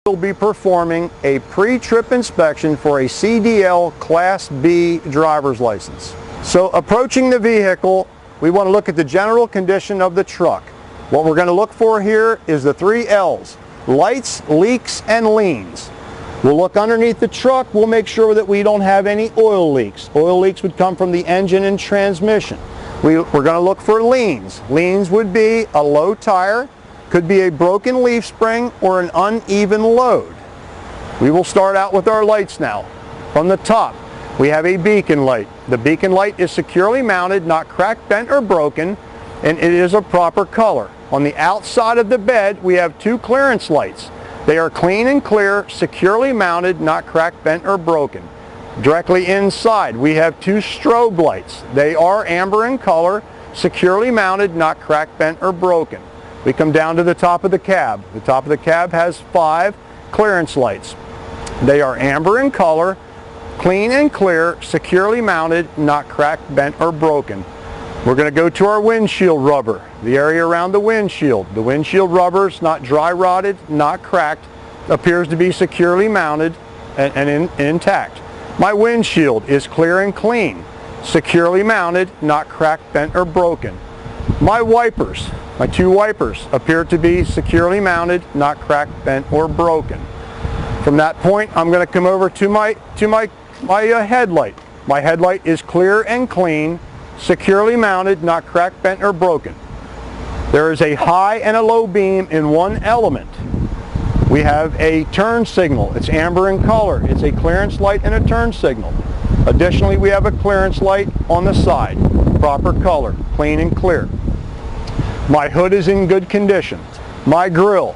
We'll be performing a pre-trip inspection for a CDL Class B driver's license. So approaching the vehicle, we want to look at the general condition of the truck. What we're going to look for here is the 3 L's: lights, leaks, and leans. We'll look underneath the truck. We'll make sure that we don't have any oil leaks. Oil leaks would come from the engine and transmission. We're going to look for leans. Leans would be a low tire, could be a broken leaf spring, or an uneven load. We will start out with our lights now. From the top, we have a beacon light. The beacon light is securely mounted, not cracked, bent, or broken, and it is a proper color. On the outside of the bed, we have 2 clearance lights. They are clean and clear, securely mounted, not cracked, bent, or broken. Directly inside, we have 2 strobe lights. They are amber in color, securely mounted, not cracked, bent, or broken. We come down to the top of the cab. The top of the cab has 5 clearance lights. They are amber in color, clean and clear, securely mounted, not cracked, bent, or broken. We're going to go to our windshield rubber, the area around the windshield. The windshield rubber is not dry rotted, not cracked, appears to be securely mounted and intact. My windshield is clear and clean, securely mounted, not cracked, bent, or broken. My wipers, my 2 wipers, appear to be securely mounted, not cracked, bent, or broken. From that point, I'm going to come over to my headlight. My headlight is clear and clean, securely mounted, not cracked, bent, or broken. There is a high and a low beam in one element. We have a turn signal. It's amber in color. It's a clearance light and a turn signal. Additionally, we have a clearance light on the side. Proper color, clean and clear. My hood is in good condition. My grill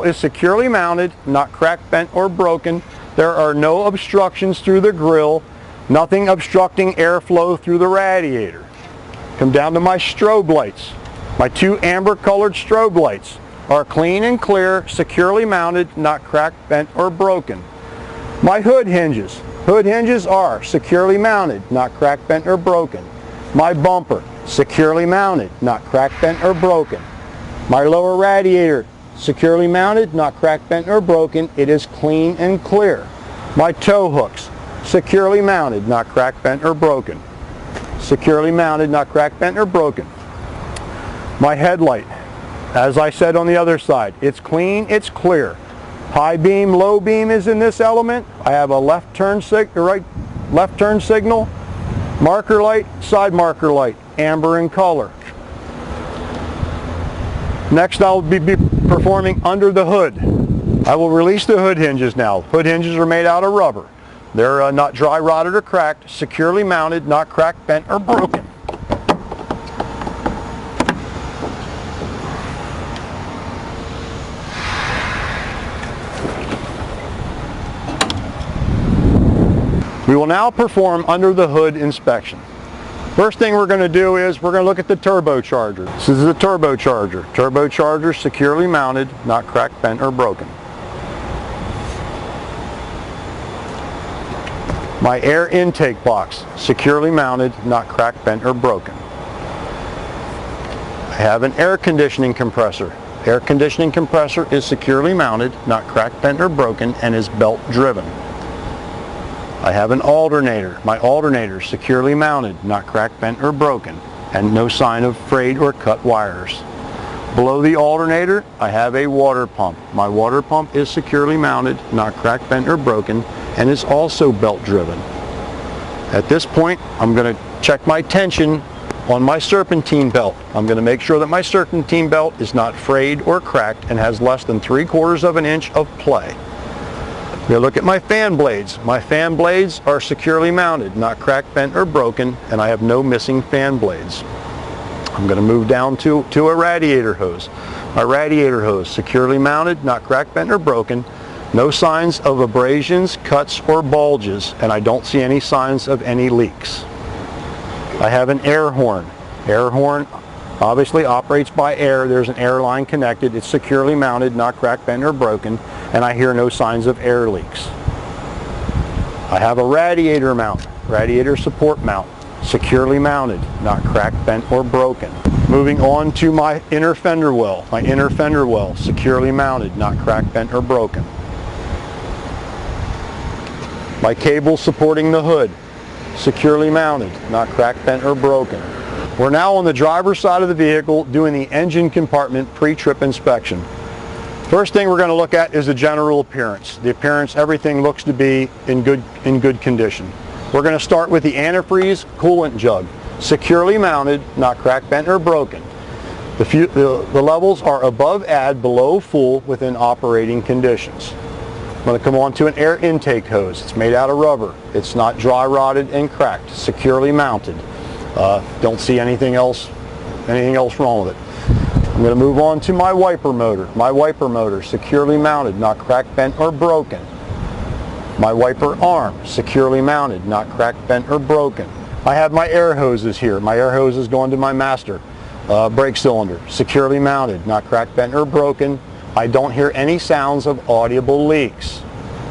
is securely mounted, not cracked, bent, or broken. There are no obstructions through the grill, nothing obstructing airflow through the radiator. Come down to my strobe lights. My 2 amber colored strobe lights are clean and clear, securely mounted, not cracked, bent, or broken. My hood hinges. Hood hinges are securely mounted, not cracked, bent, or broken. My bumper, securely mounted, not cracked, bent, or broken. My lower radiator, securely mounted, not cracked, bent, or broken. It is clean and clear. My tow hooks, securely mounted, not cracked, bent, or broken. Securely mounted, not cracked, bent, or broken. My headlight, as I said on the other side, it's clean, it's clear. High beam, low beam is in this element. I have a left turn signal, marker light, side marker light, amber in color. Next, I'll be performing under the hood. I will release the hood hinges now. Hood hinges are made out of rubber. They're not dry rotted or cracked, securely mounted, not cracked, bent, or broken. We will now perform under the hood inspection. First thing we're going to do is we're going to look at the turbocharger. This is the turbocharger. Turbocharger securely mounted, not cracked, bent, or broken. My air intake box, securely mounted, not cracked, bent, or broken. I have an air conditioning compressor. Air conditioning compressor is securely mounted, not cracked, bent, or broken, and is belt driven. I have an alternator. My alternator is securely mounted, not cracked, bent, or broken, and no sign of frayed or cut wires. Below the alternator, I have a water pump. My water pump is securely mounted, not cracked, bent, or broken, and is also belt driven. At this point, I'm going to check my tension on my serpentine belt. I'm going to make sure that my serpentine belt is not frayed or cracked and has less than 3/4 of an inch of play. I'm going to look at my fan blades. My fan blades are securely mounted, not cracked, bent, or broken, and I have no missing fan blades. I'm going to move down to a radiator hose. My radiator hose, securely mounted, not cracked, bent, or broken. No signs of abrasions, cuts, or bulges, and I don't see any signs of any leaks. I have an air horn. Air horn obviously operates by air. There's an air line connected. It's securely mounted, not cracked, bent, or broken, and I hear no signs of air leaks. I have a radiator mount, radiator support mount, securely mounted, not cracked, bent, or broken. Moving on to my inner fender well. My inner fender well, securely mounted, not cracked, bent, or broken. My cables supporting the hood, securely mounted, not cracked, bent, or broken. We're now on the driver's side of the vehicle doing the engine compartment pre-trip inspection. First thing we're going to look at is the general appearance. The appearance, everything looks to be in good condition. We're going to start with the antifreeze coolant jug, securely mounted, not cracked, bent, or broken. The levels are above add, below full, within operating conditions. I'm going to come on to an air intake hose. It's made out of rubber. It's not dry rotted and cracked, securely mounted. Don't see anything else wrong with it. I'm going to move on to my wiper motor. My wiper motor, securely mounted, not cracked, bent, or broken. My wiper arm, securely mounted, not cracked, bent, or broken. I have my air hoses here. My air hoses go into my master brake cylinder, securely mounted, not cracked, bent, or broken. I don't hear any sounds of audible leaks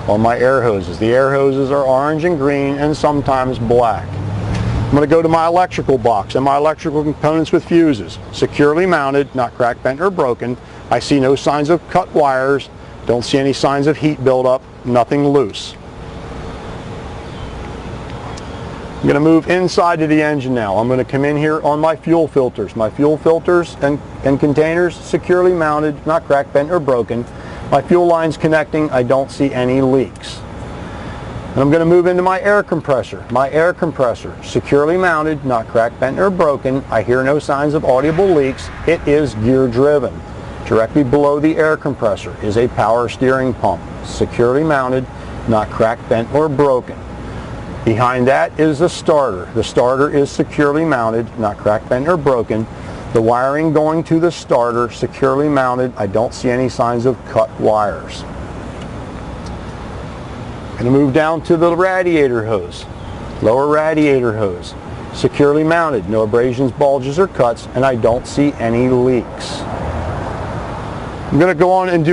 on my air hoses. The air hoses are orange and green and sometimes black. I'm going to go to my electrical box and my electrical components with fuses, securely mounted, not cracked, bent, or broken. I see no signs of cut wires, don't see any signs of heat buildup, nothing loose. I'm going to move inside to the engine now. I'm going to come in here on my fuel filters. My fuel filters and containers, securely mounted, not cracked, bent, or broken. My fuel lines connecting, I don't see any leaks. And I'm going to move into my air compressor. My air compressor, securely mounted, not cracked, bent, or broken. I hear no signs of audible leaks. It is gear driven. Directly below the air compressor is a power steering pump, securely mounted, not cracked, bent, or broken. Behind that is the starter. The starter is securely mounted, not cracked, bent, or broken. The wiring going to the starter, securely mounted. I don't see any signs of cut wires. I'm going to move down to the radiator hose. Lower radiator hose, securely mounted. No abrasions, bulges, or cuts, and I don't see any leaks. I'm going to go on and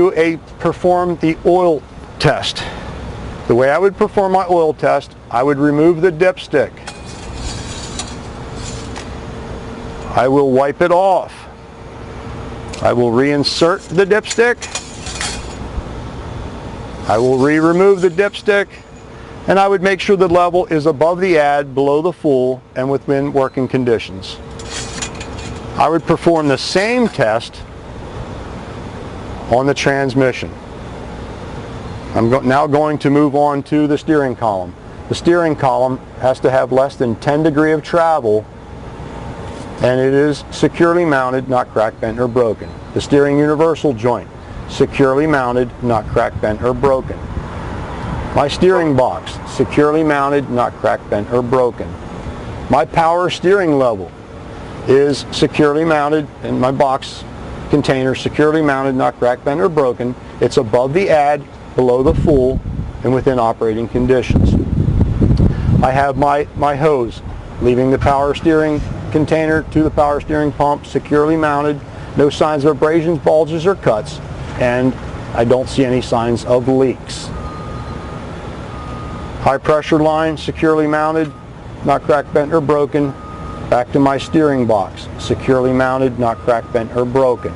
perform the oil test. The way I would perform my oil test, I would remove the dipstick. I will wipe it off. I will reinsert the dipstick. I will remove the dipstick, and I would make sure the level is above the add, below the full, and within working conditions. I would perform the same test on the transmission. I'm now going to move on to the steering column. The steering column has to have less than 10 degrees of travel, and it is securely mounted, not cracked, bent, or broken. The steering universal joint, securely mounted, not cracked, bent, or broken. My steering box, securely mounted, not cracked, bent, or broken. My power steering level is securely mounted in my box container, securely mounted, not cracked, bent, or broken. It's above the add, below the full, and within operating conditions. I have my hose leaving the power steering container to the power steering pump, securely mounted, no signs of abrasions, bulges, or cuts, and I don't see any signs of leaks. High pressure line, securely mounted, not cracked, bent, or broken. Back to my steering box, securely mounted, not cracked, bent, or broken.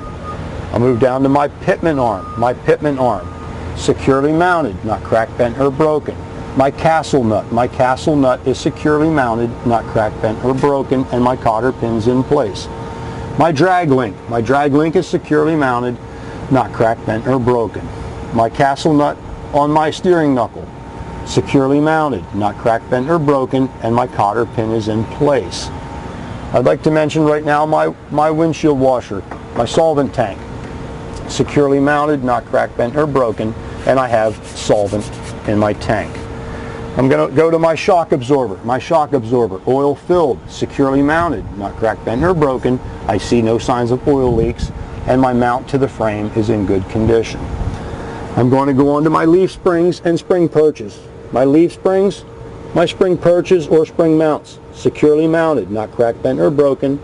I'll move down to my pitman arm. My pitman arm, securely mounted, not cracked, bent, or broken. My castle nut is securely mounted, not cracked, bent, or broken, and my cotter pin's in place. My drag link is securely mounted, not cracked, bent, or broken. My castle nut on my steering knuckle, securely mounted, not cracked, bent, or broken, and my cotter pin is in place. I'd like to mention right now my windshield washer, my solvent tank, securely mounted, not cracked, bent, or broken, and I have solvent in my tank. I'm going to go to my shock absorber. My shock absorber, oil filled, securely mounted, not cracked, bent, or broken. I see no signs of oil leaks, and my mount to the frame is in good condition. I'm going to go on to my leaf springs and spring perches. My leaf springs, my spring perches or spring mounts, securely mounted, not cracked, bent, or broken.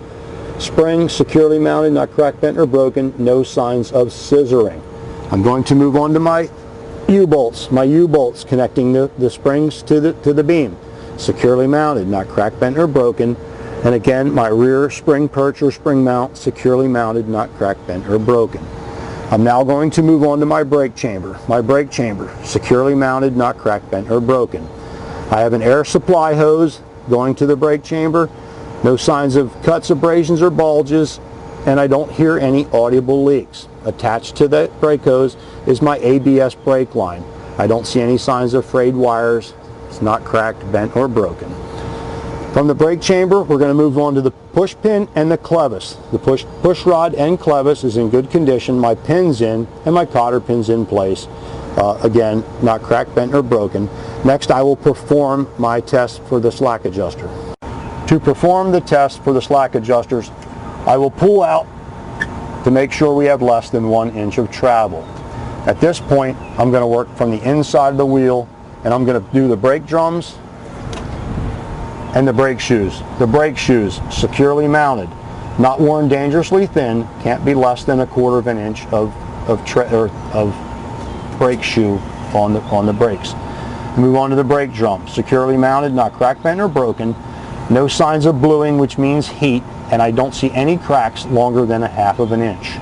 Spring, securely mounted, not cracked, bent, or broken. No signs of scissoring. I'm going to move on to my U-bolts. My U-bolts connecting the springs to the beam, securely mounted, not cracked, bent, or broken. And again, my rear spring perch or spring mount, securely mounted, not cracked, bent, or broken. I'm now going to move on to my brake chamber. My brake chamber, securely mounted, not cracked, bent, or broken. I have an air supply hose going to the brake chamber. No signs of cuts, abrasions, or bulges, and I don't hear any audible leaks. Attached to the brake hose is my ABS brake line. I don't see any signs of frayed wires. It's not cracked, bent, or broken. From the brake chamber, we're going to move on to the push pin and the clevis. The push rod and clevis is in good condition. My pin's in and my cotter pin's in place. Again, not cracked, bent, or broken. Next, I will perform my test for the slack adjuster. To perform the test for the slack adjusters, I will pull out to make sure we have less than 1 inch of travel. At this point, I'm going to work from the inside of the wheel, and I'm going to do the brake drums and the brake shoes. The brake shoes securely mounted, not worn dangerously thin, can't be less than 1/4 of an inch of brake shoe on the brakes. Move on to the brake drum, securely mounted, not cracked, bent, or broken. No signs of bluing, which means heat, and I don't see any cracks longer than 1/2 of an inch.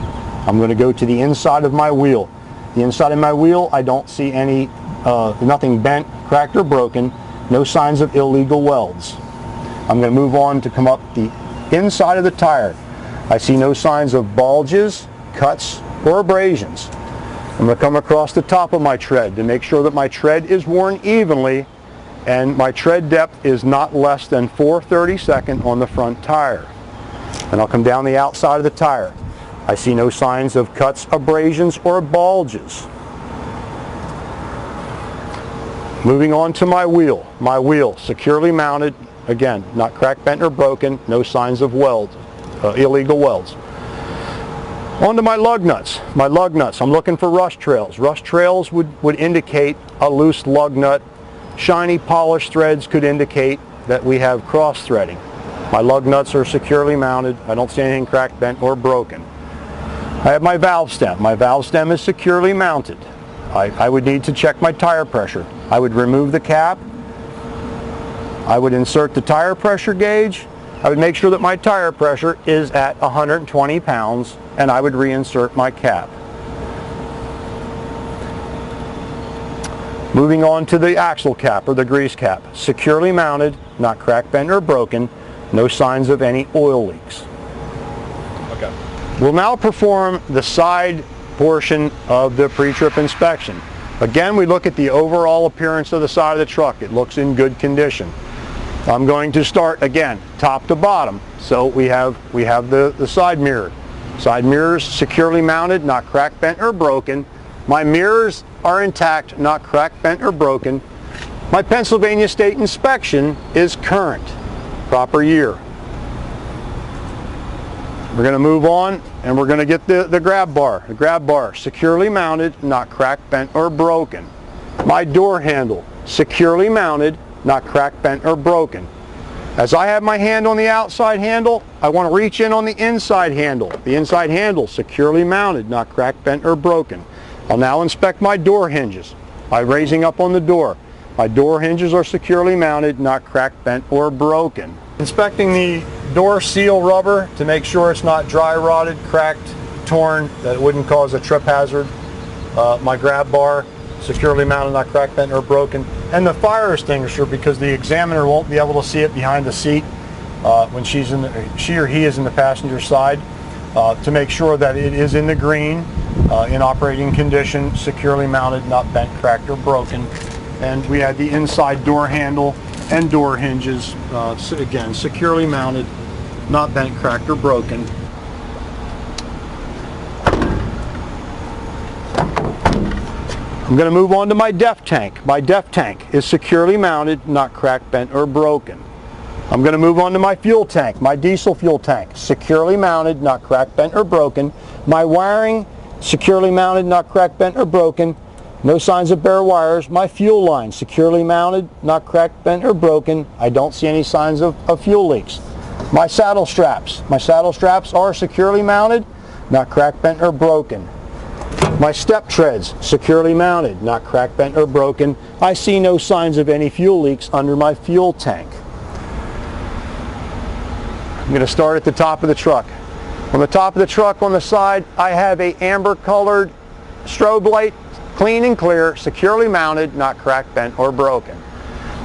I'm going to go to the inside of my wheel. The inside of my wheel, I don't see any nothing bent, cracked, or broken. No signs of illegal welds. I'm going to move on to come up the inside of the tire. I see no signs of bulges, cuts, or abrasions. I'm going to come across the top of my tread to make sure that my tread is worn evenly and my tread depth is not less than 4/32 on the front tire. And I'll come down the outside of the tire. I see no signs of cuts, abrasions, or bulges. Moving on to my wheel. My wheel securely mounted, again, not cracked, bent, or broken, no signs of welds, illegal welds. On to my lug nuts. My lug nuts, I'm looking for rust trails. Rust trails would indicate a loose lug nut. Shiny polished threads could indicate that we have cross threading. My lug nuts are securely mounted. I don't see anything cracked, bent, or broken. I have my valve stem. My valve stem is securely mounted. I would need to check my tire pressure. I would remove the cap. I would insert the tire pressure gauge. I would make sure that my tire pressure is at 120 pounds, and I would reinsert my cap. Moving on to the axle cap or the grease cap. Securely mounted, not cracked, bent, or broken. No signs of any oil leaks. Okay. We'll now perform the side portion of the pre-trip inspection. Again, we look at the overall appearance of the side of the truck. It looks in good condition. I'm going to start again, top to bottom. So we have the side mirror. Side mirrors securely mounted, not cracked, bent, or broken. My mirrors are intact, not cracked, bent, or broken. My Pennsylvania State inspection is current, proper year. We're going to move on and we're going to get the grab bar. The grab bar securely mounted, not cracked, bent, or broken. My door handle securely mounted, not cracked, bent, or broken. As I have my hand on the outside handle, I want to reach in on the inside handle. The inside handle securely mounted, not cracked, bent, or broken. I'll now inspect my door hinges by raising up on the door. My door hinges are securely mounted, not cracked, bent, or broken. Inspecting the door seal rubber to make sure it's not dry rotted, cracked, torn, that it wouldn't cause a trip hazard. My grab bar securely mounted, not cracked, bent, or broken. And the fire extinguisher, because the examiner won't be able to see it behind the seat when she or he is in the passenger side, to make sure that it is in the green, in operating condition, securely mounted, not bent, cracked, or broken. And we had the inside door handle and door hinges, again, securely mounted, not bent, cracked, or broken. I'm going to move on to my DEF tank. My DEF tank is securely mounted, not cracked, bent, or broken. I'm going to move on to my fuel tank, my diesel fuel tank, securely mounted, not cracked, bent, or broken. My wiring, securely mounted, not cracked, bent, or broken. No signs of bare wires. My fuel line, securely mounted, not cracked, bent, or broken. I don't see any signs of fuel leaks. My saddle straps are securely mounted, not cracked, bent, or broken. My step treads, securely mounted, not cracked, bent, or broken. I see no signs of any fuel leaks under my fuel tank. I'm going to start at the top of the truck. On the top of the truck on the side, I have a amber colored strobe light, clean and clear, securely mounted, not cracked, bent, or broken.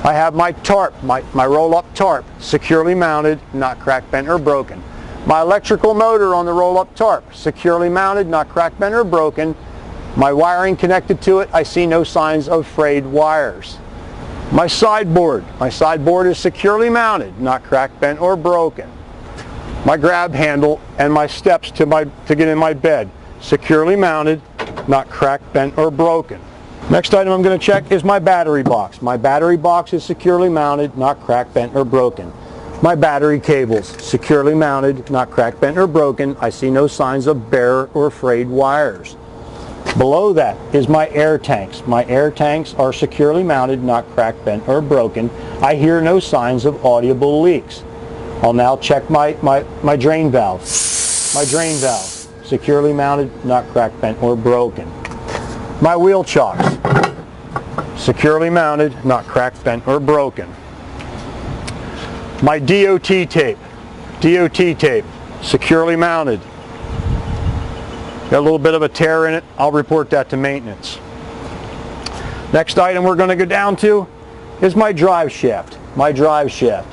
I have my tarp, my roll-up tarp, securely mounted, not cracked, bent, or broken. My electrical motor on the roll-up tarp, securely mounted, not cracked, bent, or broken. My wiring connected to it, I see no signs of frayed wires. My sideboard is securely mounted, not cracked, bent, or broken. My grab handle and my steps to get in my bed, securely mounted, not cracked, bent, or broken. Next item I'm going to check is my battery box. My battery box is securely mounted, not cracked, bent, or broken. My battery cables, securely mounted, not cracked, bent, or broken. I see no signs of bare or frayed wires. Below that is my air tanks. My air tanks are securely mounted, not cracked, bent, or broken. I hear no signs of audible leaks. I'll now check my drain valve. My drain valve, securely mounted, not cracked, bent, or broken. My wheel chocks, securely mounted, not cracked, bent, or broken. My DOT tape, securely mounted. Got a little bit of a tear in it, I'll report that to maintenance. Next item we're going to go down to is my drive shaft. My drive shaft.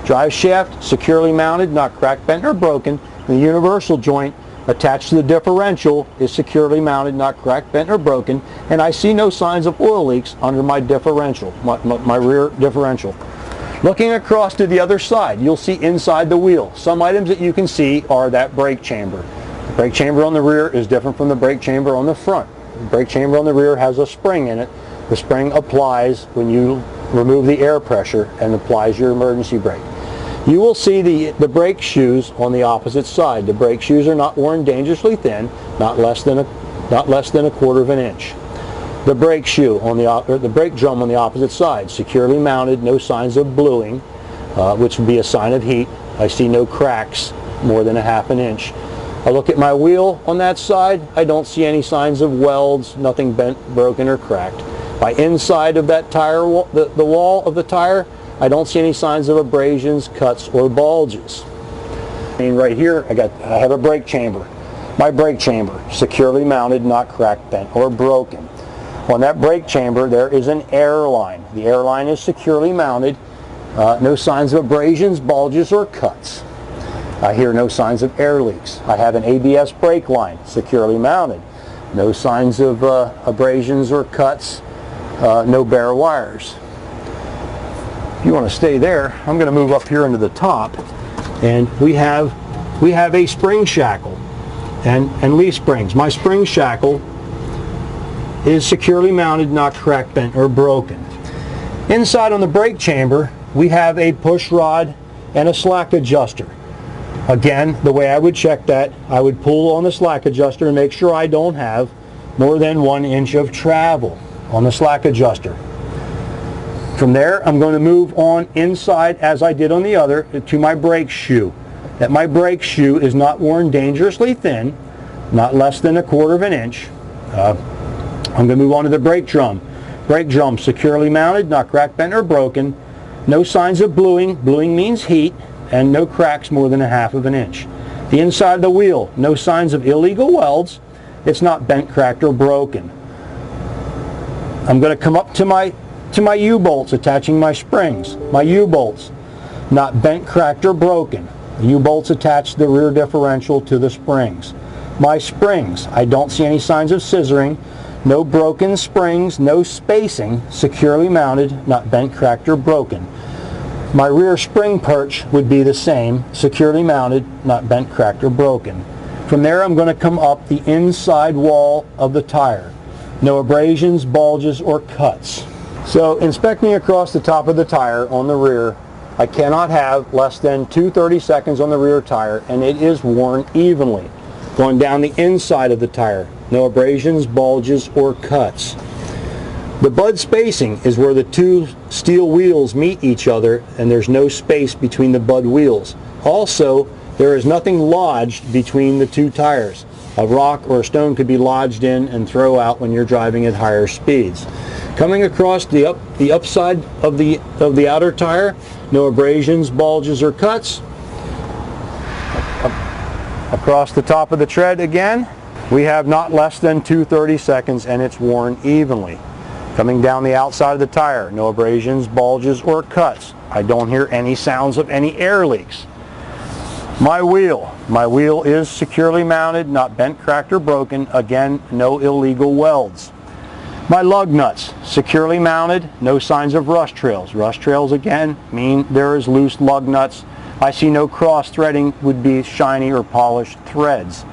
Drive shaft, securely mounted, not cracked, bent, or broken. The universal joint attached to the differential is securely mounted, not cracked, bent, or broken, and I see no signs of oil leaks under my differential, my rear differential. Looking across to the other side, you'll see inside the wheel. Some items that you can see are that brake chamber. The brake chamber on the rear is different from the brake chamber on the front. The brake chamber on the rear has a spring in it. The spring applies when you remove the air pressure and applies your emergency brake. You will see the brake shoes on the opposite side. The brake shoes are not worn dangerously thin, not less than a 1/4 of an inch. The brake shoe on the brake drum on the opposite side, securely mounted, no signs of bluing, which would be a sign of heat. I see no cracks more than a 1/2 inch. I look at my wheel on that side. I don't see any signs of welds, nothing bent, broken, or cracked. By inside of that tire, the wall of the tire, I don't see any signs of abrasions, cuts, or bulges. And right here, I have a brake chamber. My brake chamber, securely mounted, not cracked, bent, or broken. On that brake chamber, there is an air line. The air line is securely mounted. No signs of abrasions, bulges, or cuts. I hear no signs of air leaks. I have an ABS brake line, securely mounted. No signs of abrasions or cuts. No bare wires. If you want to stay there, I'm going to move up here into the top, and we have a spring shackle and leaf springs. My spring shackle is securely mounted, not cracked, bent, or broken. Inside on the brake chamber, we have a push rod and a slack adjuster. Again, the way I would check that, I would pull on the slack adjuster and make sure I don't have more than 1 inch of travel on the slack adjuster. From there, I'm going to move on inside, as I did on the other, to my brake shoe. That my brake shoe is not worn dangerously thin, not less than a 1/4 of an inch. I'm going to move on to the brake drum. Brake drum securely mounted, not cracked, bent, or broken. No signs of bluing. Bluing means heat, and no cracks more than a 1/2 of an inch. The inside of the wheel, no signs of illegal welds. It's not bent, cracked, or broken. I'm going to come up to my U-bolts attaching my springs. My U-bolts, not bent, cracked, or broken. The U-bolts attach the rear differential to the springs. My springs, I don't see any signs of scissoring. No broken springs, no spacing, securely mounted, not bent, cracked, or broken. My rear spring perch would be the same, securely mounted, not bent, cracked, or broken. From there, I'm going to come up the inside wall of the tire. No abrasions, bulges, or cuts. So, inspecting across the top of the tire on the rear, I cannot have less than 2 seconds on the rear tire, and it is worn evenly. Going down the inside of the tire, no abrasions, bulges, or cuts. The bud spacing is where the two steel wheels meet each other, and there's no space between the bud wheels. Also, there is nothing lodged between the two tires. A rock or a stone could be lodged in and throw out when you're driving at higher speeds. Coming across the upside of the outer tire, no abrasions, bulges, or cuts. Across the top of the tread again, we have not less than 2 seconds, and it's worn evenly. Coming down the outside of the tire, no abrasions, bulges, or cuts. I don't hear any sounds of any air leaks. My wheel is securely mounted, not bent, cracked, or broken. Again, no illegal welds. My lug nuts, securely mounted, no signs of rust trails. Rust trails, again, mean there is loose lug nuts. I see no cross threading, would be shiny or polished threads.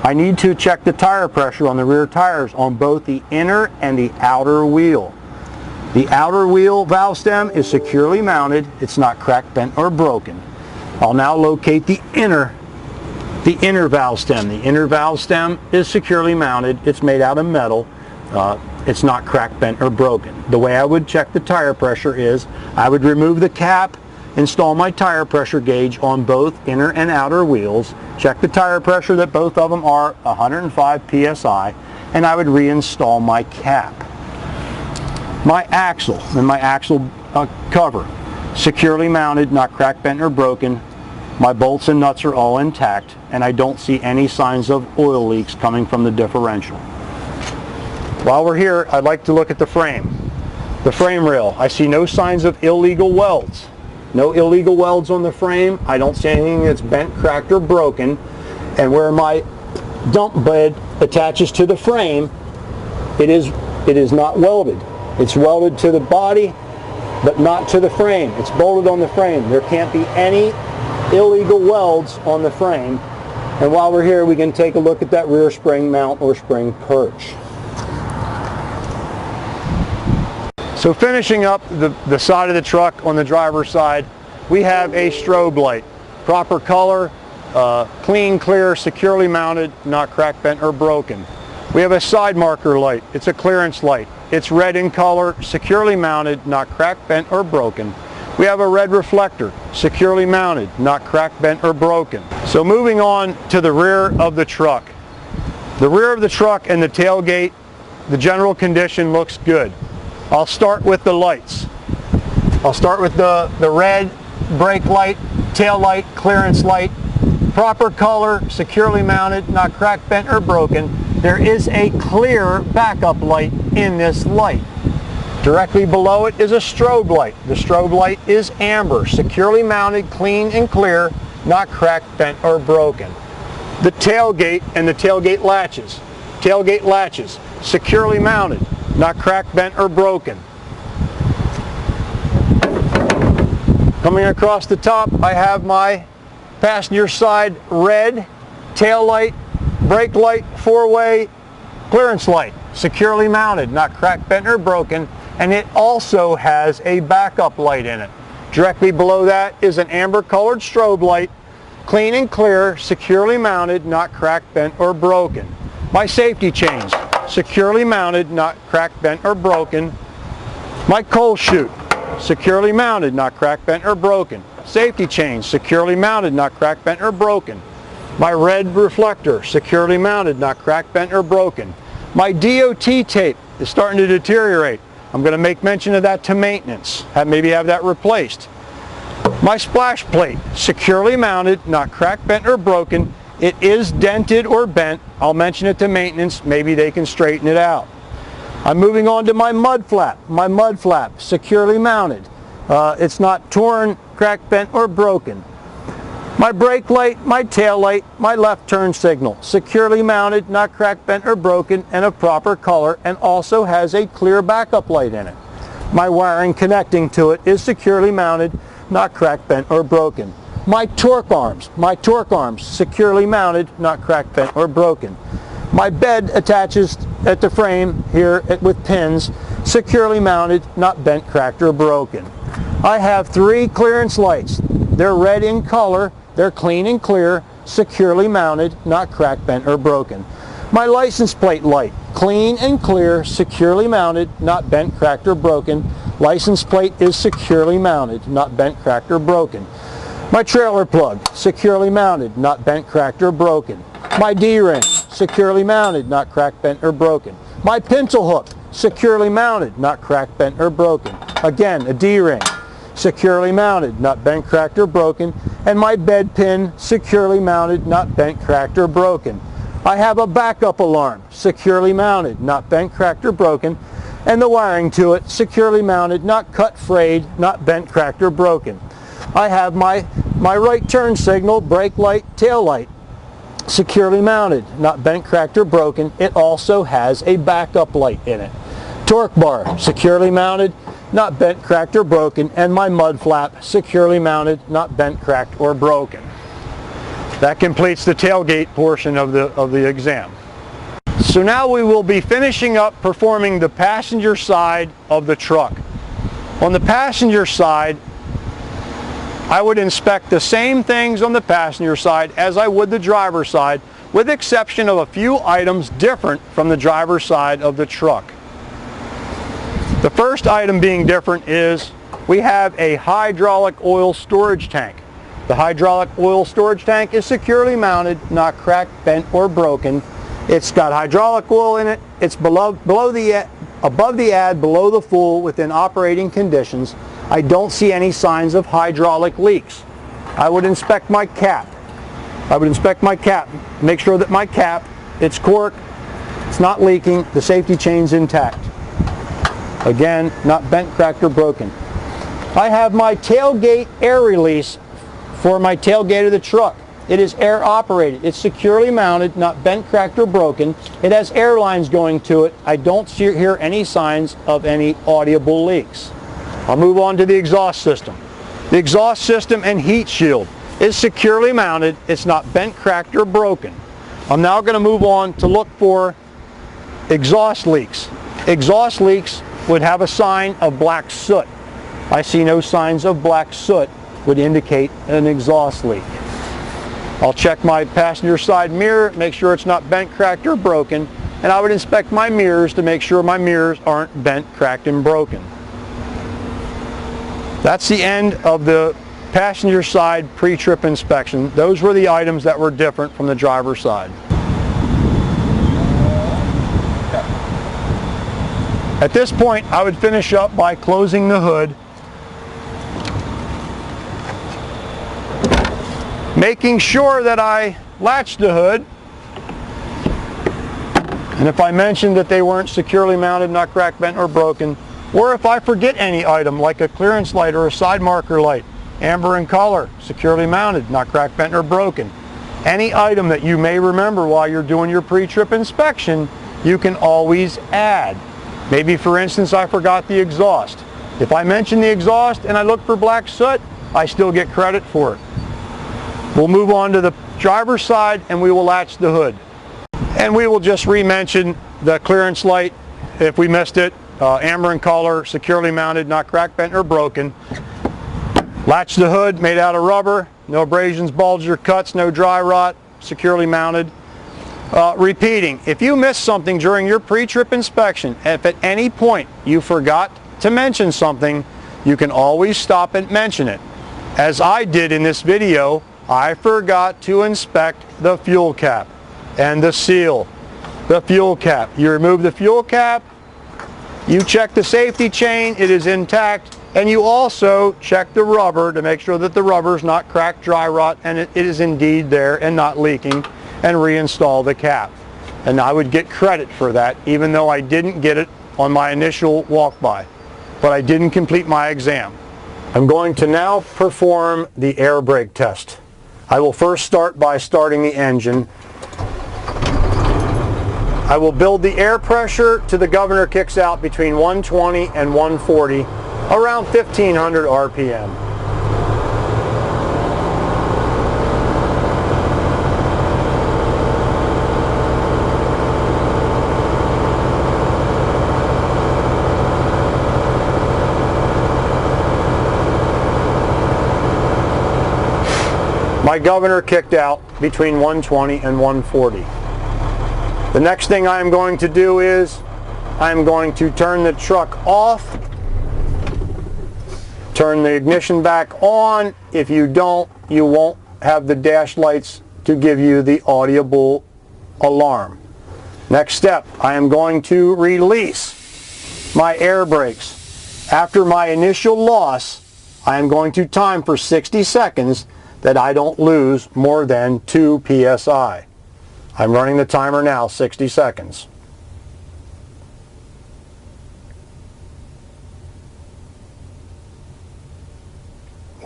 I need to check the tire pressure on the rear tires on both the inner and the outer wheel. The outer wheel valve stem is securely mounted. It's not cracked, bent, or broken. I'll now locate the inner valve stem. The inner valve stem is securely mounted. It's made out of metal. It's not cracked, bent, or broken. The way I would check the tire pressure is I would remove the cap, install my tire pressure gauge on both inner and outer wheels, check the tire pressure that both of them are 105 psi, and I would reinstall my cap. My axle and my axle cover, securely mounted, not cracked, bent, or broken. My bolts and nuts are all intact, and I don't see any signs of oil leaks coming from the differential. While we're here, I'd like to look at the frame. The frame rail, I see no signs of illegal welds. No illegal welds on the frame. I don't see anything that's bent, cracked, or broken. And where my dump bed attaches to the frame, it is not welded. It's welded to the body, but not to the frame. It's bolted on the frame. There can't be any illegal welds on the frame. And while we're here, we can take a look at that rear spring mount or spring perch. So finishing up the side of the truck on the driver's side, we have a strobe light. Proper color, clean, clear, securely mounted, not cracked, bent, or broken. We have a side marker light. It's a clearance light. It's red in color, securely mounted, not cracked, bent, or broken. We have a red reflector, securely mounted, not cracked, bent, or broken. So moving on to the rear of the truck. The rear of the truck and the tailgate, the general condition looks good. I'll start with the lights. I'll start with the red brake light, tail light, clearance light. Proper color, securely mounted, not cracked, bent, or broken. There is a clear backup light in this light. Directly below it is a strobe light. The strobe light is amber, securely mounted, clean and clear, not cracked, bent, or broken. The tailgate and the tailgate latches. Tailgate latches, securely mounted, not cracked, bent, or broken. Coming across the top, I have my passenger side red tail light, brake light, four-way clearance light, securely mounted, not cracked, bent, or broken, and it also has a backup light in it. Directly below that is an amber colored strobe light, clean and clear, securely mounted, not cracked, bent, or broken. My safety chains, securely mounted, not cracked, bent, or broken. My coal chute, securely mounted, not cracked, bent, or broken. Safety chains, securely mounted, not cracked, bent, or broken. My red reflector, securely mounted, not cracked, bent, or broken. My DOT tape is starting to deteriorate. I'm going to make mention of that to maintenance. Maybe have that replaced. My splash plate, securely mounted, not cracked, bent, or broken. It is dented or bent. I'll mention it to maintenance. Maybe they can straighten it out. I'm moving on to my mud flap. My mud flap, securely mounted. It's not torn, cracked, bent, or broken. My brake light, my tail light, my left turn signal, securely mounted, not cracked, bent, or broken, and of proper color, and also has a clear backup light in it. My wiring connecting to it is securely mounted, not cracked, bent, or broken. My torque arms, securely mounted, not cracked, bent, or broken. My bed attaches at the frame here with pins, securely mounted, not bent, cracked, or broken. I have 3 clearance lights. They're red in color, they're clean and clear, securely mounted, not cracked, bent, or broken. My license plate light, clean and clear, securely mounted, not bent, cracked, or broken. License plate is securely mounted, not bent, cracked, or broken. My trailer plug, securely mounted, not bent, cracked, or broken. My D-ring, securely mounted, not cracked, bent, or broken. My pencil hook, securely mounted, not cracked, bent, or broken. Again, a D-ring, securely mounted, not bent, cracked, or broken. And my bed pin, securely mounted, not bent, cracked, or broken. I have a backup alarm, securely mounted, not bent, cracked, or broken. and the wiring to it securely mounted, not cut, frayed, not bent, cracked, or broken. I have my right turn signal, brake light, tail light securely mounted, not bent, cracked, or broken. It also has a backup light in it. Torque bar securely mounted, not bent, cracked, or broken, and my mud flap securely mounted, not bent, cracked, or broken. That completes the tailgate portion of the exam. So now we will be finishing up performing the passenger side of the truck. On the passenger side, I would inspect the same things on the passenger side as I would the driver's side, with the exception of a few items different from the driver's side of the truck. The first item being different is we have a hydraulic oil storage tank. The hydraulic oil storage tank is securely mounted, not cracked, bent, or broken. It's got hydraulic oil in it. It's above the ad, below the fuel, within operating conditions. I don't see any signs of hydraulic leaks. I would inspect my cap. Make sure that my cap, its cork, it's not leaking, the safety chain's intact. Again, not bent, cracked, or broken. I have my tailgate air release for my tailgate of the truck. It is air operated. It's securely mounted, not bent, cracked, or broken. It has air lines going to it. I don't hear any signs of any audible leaks. I'll move on to the exhaust system. The exhaust system and heat shield is securely mounted. It's not bent, cracked, or broken. I'm now going to move on to look for exhaust leaks. Exhaust leaks would have a sign of black soot. I see no signs of black soot would indicate an exhaust leak. I'll check my passenger side mirror, make sure it's not bent, cracked, or broken, and I would inspect my mirrors to make sure my mirrors aren't bent, cracked, and broken. That's the end of the passenger side pre-trip inspection. Those were the items that were different from the driver's side. At this point, I would finish up by closing the hood, making sure that I latch the hood, and if I mentioned that they weren't securely mounted, not cracked, bent, or broken, or if I forget any item like a clearance light or a side marker light, amber in color, securely mounted, not cracked, bent, or broken. Any item that you may remember while you're doing your pre-trip inspection, you can always add. Maybe, for instance, I forgot the exhaust. If I mention the exhaust and I look for black soot, I still get credit for it. We'll move on to the driver's side and we will latch the hood. And we will just re-mention the clearance light if we missed it. Amber in color, securely mounted, not cracked, bent, or broken. Latch the hood, made out of rubber, no abrasions, bulges, or cuts, no dry rot, securely mounted. Repeating, if you missed something during your pre-trip inspection, if at any point you forgot to mention something, you can always stop and mention it. As I did in this video, I forgot to inspect the fuel cap and the seal. The fuel cap. You remove the fuel cap, you check the safety chain, it is intact, and you also check the rubber to make sure that the rubber is not cracked, dry rot, and it is indeed there and not leaking, and reinstall the cap. And I would get credit for that, even though I didn't get it on my initial walk-by. But I didn't complete my exam. I'm going to now perform the air brake test. I will first start by starting the engine. I will build the air pressure to the governor kicks out between 120 and 140, around 1500 RPM. My governor kicked out between 120 and 140. The next thing I am going to do is I am going to turn the truck off, turn the ignition back on. If you don't, you won't have the dash lights to give you the audible alarm. Next step, I am going to release my air brakes. After my initial loss, I am going to time for 60 seconds that I don't lose more than 2 psi. I'm running the timer now, 60 seconds.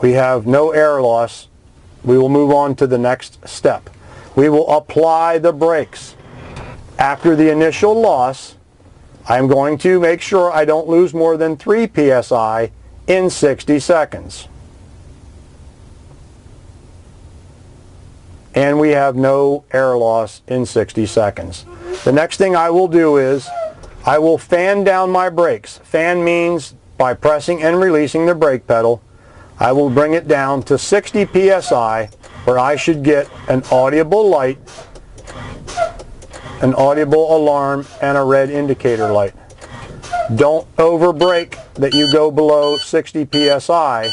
We have no air loss. We will move on to the next step. We will apply the brakes. After the initial loss, I'm going to make sure I don't lose more than 3 psi in 60 seconds. And we have no air loss in 60 seconds. The next thing I will do is I will fan down my brakes. Fan means by pressing and releasing the brake pedal, I will bring it down to 60 psi where I should get an audible light, an audible alarm, and a red indicator light. Don't over brake that you go below 60 psi.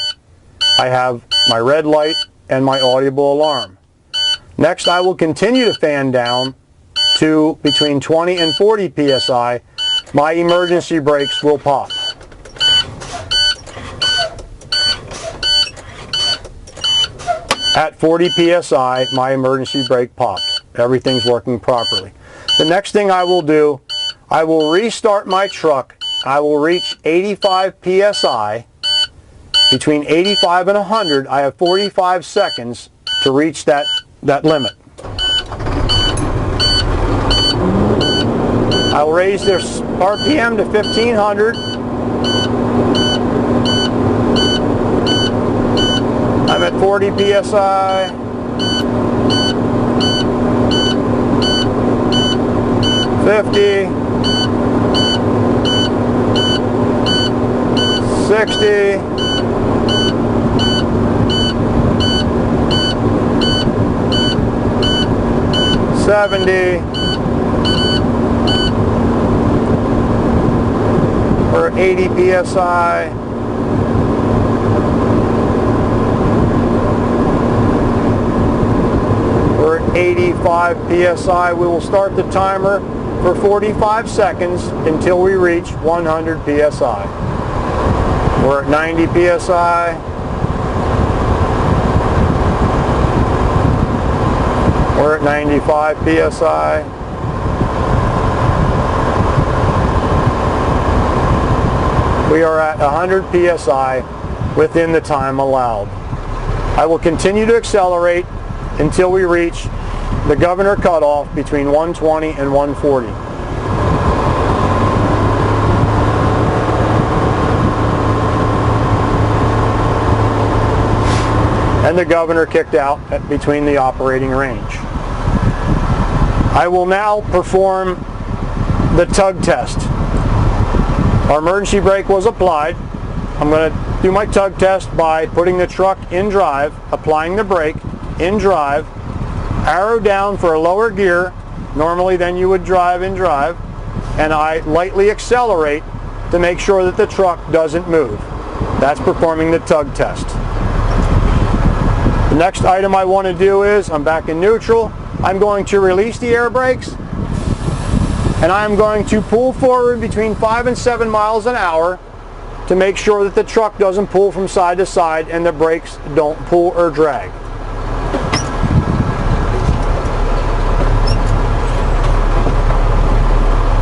I have my red light and my audible alarm. Next, I will continue to fan down to between 20 and 40 psi. My emergency brakes will pop. At 40 psi, my emergency brake popped. Everything's working properly. The next thing I will do, I will restart my truck. I will reach 85 psi. Between 85 and 100, I have 45 seconds to reach that limit. I'll raise this RPM to 1500. I'm at 40 psi. 50. 60. 70. We're 80 psi. We're at 85 psi. We will start the timer for 45 seconds until we reach 100 psi. We're at 90 psi. We're at 95 psi. We are at 100 psi within the time allowed. I will continue to accelerate until we reach the governor cutoff between 120 and 140. And the governor kicked out between the operating range. I will now perform the tug test. Our emergency brake was applied. I'm going to do my tug test by putting the truck in drive, applying the brake in drive, arrow down for a lower gear, normally than you would drive in drive, and I lightly accelerate to make sure that the truck doesn't move. That's performing the tug test. The next item I want to do is, I'm back in neutral, I'm going to release the air brakes, and I'm going to pull forward between 5 and 7 miles an hour to make sure that the truck doesn't pull from side to side and the brakes don't pull or drag.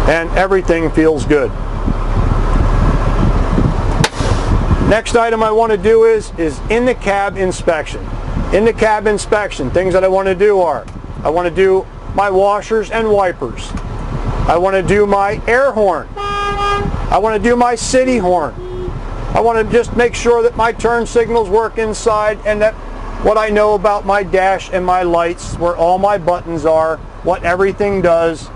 And everything feels good. Next item I want to do is in the cab inspection. In the cab inspection, things that I want to do are, I want to do my washers and wipers. I want to do my air horn. I want to do my city horn. I want to just make sure that my turn signals work inside and that what I know about my dash and my lights, where all my buttons are, what everything does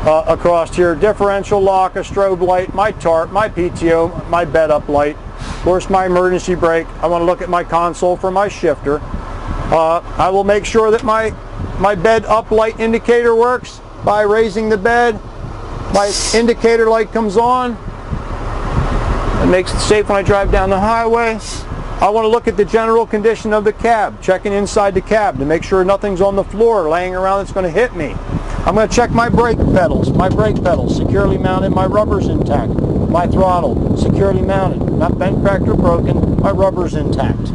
across here. Differential lock, a strobe light, my tarp, my PTO, my bed up light. Of course, my emergency brake. I want to look at my console for my shifter. I will make sure that my bed up light indicator works by raising the bed. My indicator light comes on. It makes it safe when I drive down the highway. I want to look at the general condition of the cab, checking inside the cab to make sure nothing's on the floor laying around that's going to hit me. I'm going to check my brake pedals securely mounted, my rubber's intact. My throttle securely mounted, not bent, cracked, or broken, my rubber's intact.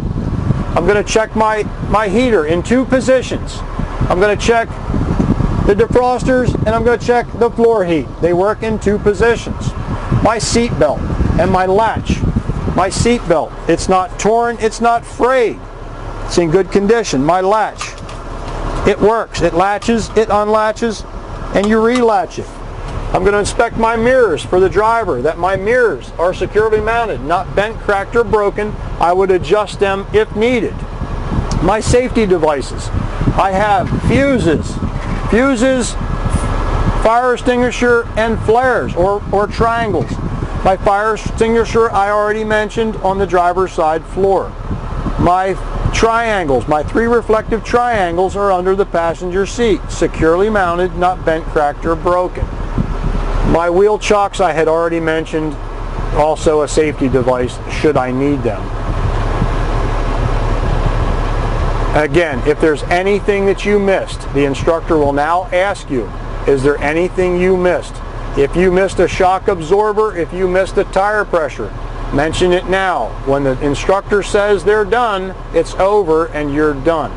I'm going to check my heater in 2 positions. I'm going to check the defrosters and I'm going to check the floor heat. They work in 2 positions. My seat belt and my latch My seat belt, it's not torn, it's not frayed. It's in good condition. My latch, it works. It latches, it unlatches, and you relatch it. I'm going to inspect my mirrors for the driver, that my mirrors are securely mounted, not bent, cracked, or broken. I would adjust them if needed. My safety devices. I have fuses, fire extinguisher, and flares, or triangles. My fire extinguisher I already mentioned on the driver's side floor. My triangles, my 3 reflective triangles are under the passenger seat, securely mounted, not bent, cracked, or broken. My wheel chocks I had already mentioned, also a safety device should I need them. Again, if there's anything that you missed, the instructor will now ask you, is there anything you missed? If you missed a shock absorber, if you missed a tire pressure, mention it now. When the instructor says they're done, it's over and you're done.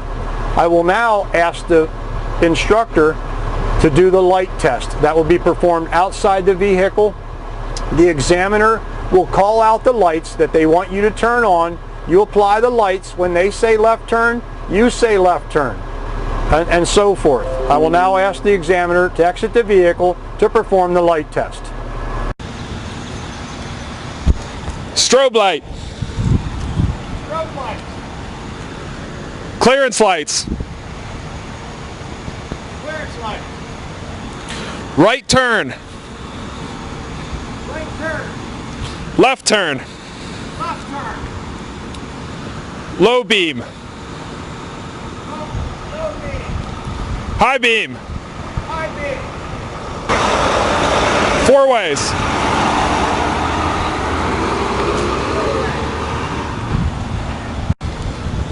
I will now ask the instructor to do the light test. That will be performed outside the vehicle. The examiner will call out the lights that they want you to turn on. You apply the lights. When they say left turn, you say left turn, and so forth. I will now ask the examiner to exit the vehicle to perform the light test. Strobe light. Strobe light. Clearance lights. Clearance light. Right turn. Right turn. Left turn. Left turn. Low beam. Low beam. High beam. High beam. 4 ways.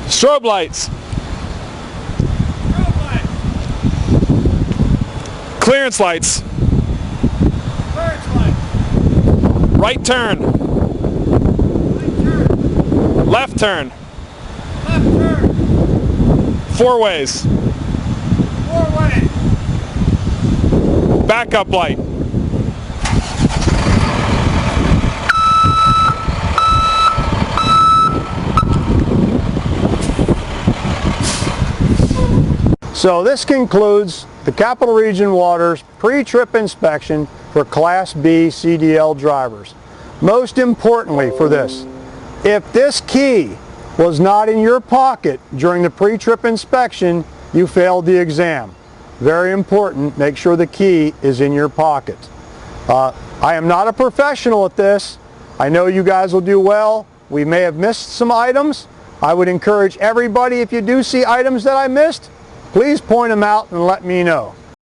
Strobe lights. Strobe light. Clearance lights. Clearance light. Right turn. Right turn. Left turn. Left turn. 4 ways. 4 ways. Backup light. So this concludes the Capital Region Water's pre-trip inspection for Class B CDL drivers. Most importantly for this, if this key was not in your pocket during the pre-trip inspection, you failed the exam. Very important, make sure the key is in your pocket. I am not a professional at this. I know you guys will do well. We may have missed some items. I would encourage everybody, if you do see items that I missed, please point them out and let me know.